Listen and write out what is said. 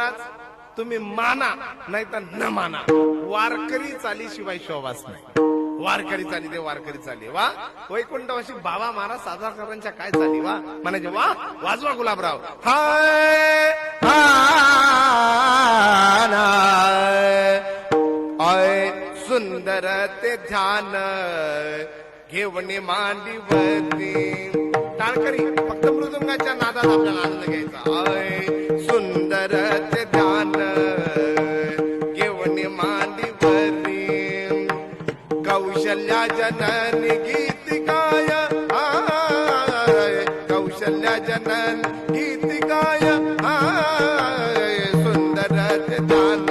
महाराज तुम्ही माना नाही तर न माना, वारकरी चालीशिवाय शोभास नाही. वारकरी चाली ते वारकरी चाली. वा वैकुंठवासी बाबा महाराज सातारकरांच्या काय चाली वा म्हणायचे. वा वाजवा गुलाबराव. हाय हाय सुंदर ते ध्यान घेवणे मांडीवरती. टाळकरी फक्त मृदुंगाच्या नादात आपल्याला आनंद घ्यायचा. हाय सुंदर ते ध्यान घेवणे मांडीवरती. कौशल्या जननी गीतिकाय, कौशल्या जनन गीतिकाय. सुंदर ते ध्यान